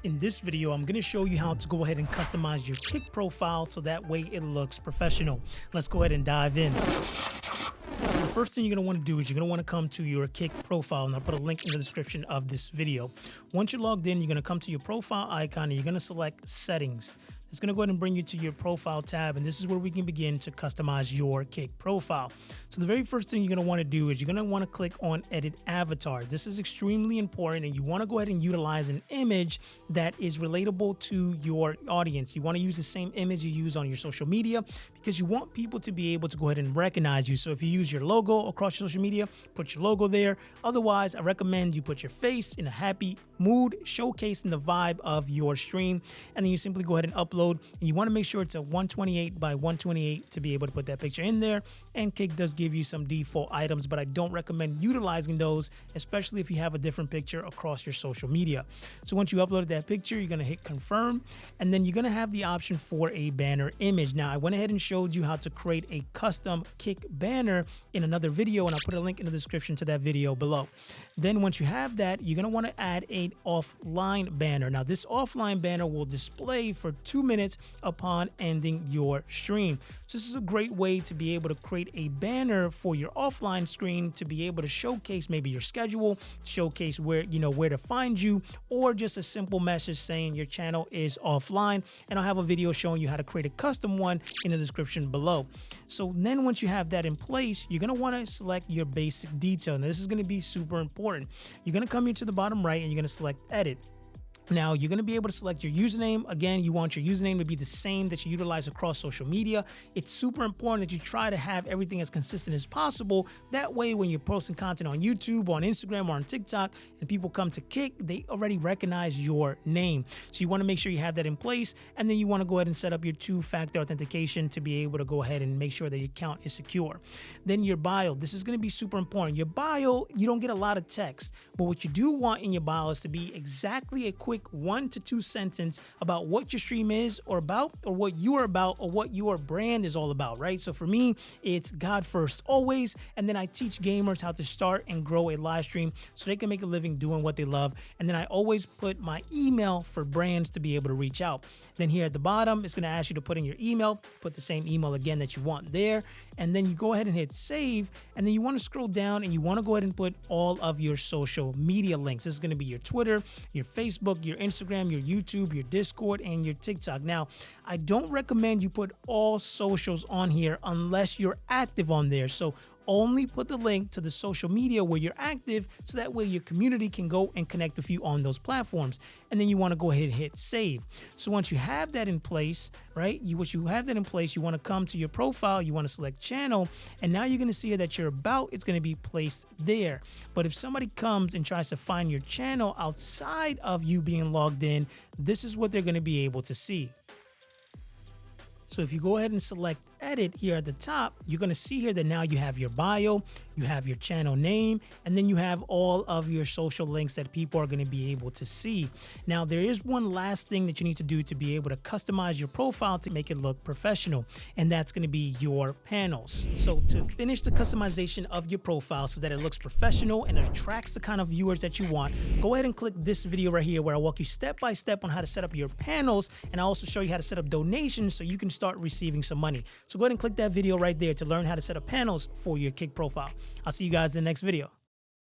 In this video, I'm going to show you how to go ahead and customize your Kick profile so that way it looks professional. Let's go ahead and dive in. The first thing you're going to want to do is you're going to want to come to your Kick profile, and I'll put a link in the description of this video. Once you're logged in, you're going to come to your profile icon and you're going to select Settings. It's going to go ahead and bring you to your profile tab, and this is where we can begin to customize your Kick profile. So the very first thing you're going to want to do is you're going to want to click on Edit Avatar. This is extremely important, and you want to go ahead and utilize an image that is relatable to your audience. You want to use the same image you use on your social media because you want people to be able to go ahead and recognize you. So if you use your logo across your social media, put your logo there. Otherwise, I recommend you put your face in a happy mood, showcasing the vibe of your stream, and then you simply go ahead and upload. And you want to make sure it's a 128 by 128 to be able to put that picture in there. And Kick does give you some default items, but I don't recommend utilizing those, especially if you have a different picture across your social media. So once you uploaded that picture, you're going to hit confirm, and then you're going to have the option for a banner image. Now, I went ahead and showed you how to create a custom Kick banner in another video, and I'll put a link in the description to that video below. Then once you have that, you're going to want to add an offline banner. Now, this offline banner will display for 2 minutes upon ending your stream. So this is a great way to be able to create a banner for your offline screen to be able to showcase maybe your schedule, showcase where to find you, or just a simple message saying your channel is offline. And I'll have a video showing you how to create a custom one in the description below. So then once you have that in place, you're going to want to select your basic detail. Now this is going to be super important. You're going to come here to the bottom right and you're going to select Edit. Now, you're going to be able to select your username. Again, you want your username to be the same that you utilize across social media. It's super important that you try to have everything as consistent as possible. That way, when you're posting content on YouTube, on Instagram, or on TikTok, and people come to Kick, they already recognize your name. So you want to make sure you have that in place. And then you want to go ahead and set up your two-factor authentication to be able to go ahead and make sure that your account is secure. Then your bio. This is going to be super important. Your bio, you don't get a lot of text, but what you do want in your bio is to be exactly a quick 1 to 2 sentence about what your stream is or about, or what you are about, or what your brand is all about, right? So for me, it's God first always, and then I teach gamers how to start and grow a live stream so they can make a living doing what they love. And then I always put my email for brands to be able to reach out. Then here at the bottom, it's going to ask you to put in your email, put the same email again that you want there, and then you go ahead and hit save, and then you want to scroll down and you want to go ahead and put all of your social media links. This is going to be your Twitter, your Facebook, your Instagram, your YouTube, your Discord, and your TikTok. Now, I don't recommend you put all socials on here unless you're active on there. So only put the link to the social media where you're active, so that way your community can go and connect with you on those platforms. And then you want to go ahead and hit save. So once you have that in place, right, you want to come to your profile, you want to select channel, and now you're going to see that your about is going to be placed there. But if somebody comes and tries to find your channel outside of you being logged in, this is what they're going to be able to see. So if you go ahead and select edit here at the top, you're going to see here that now you have your bio, you have your channel name, and then you have all of your social links that people are going to be able to see. Now, there is one last thing that you need to do to be able to customize your profile to make it look professional, and that's going to be your panels. So to finish the customization of your profile so that it looks professional and attracts the kind of viewers that you want, go ahead and click this video right here where I walk you step by step on how to set up your panels, and I also show you how to set up donations so you can start receiving some money. So go ahead and click that video right there to learn how to set up panels for your Kick profile. I'll see you guys in the next video.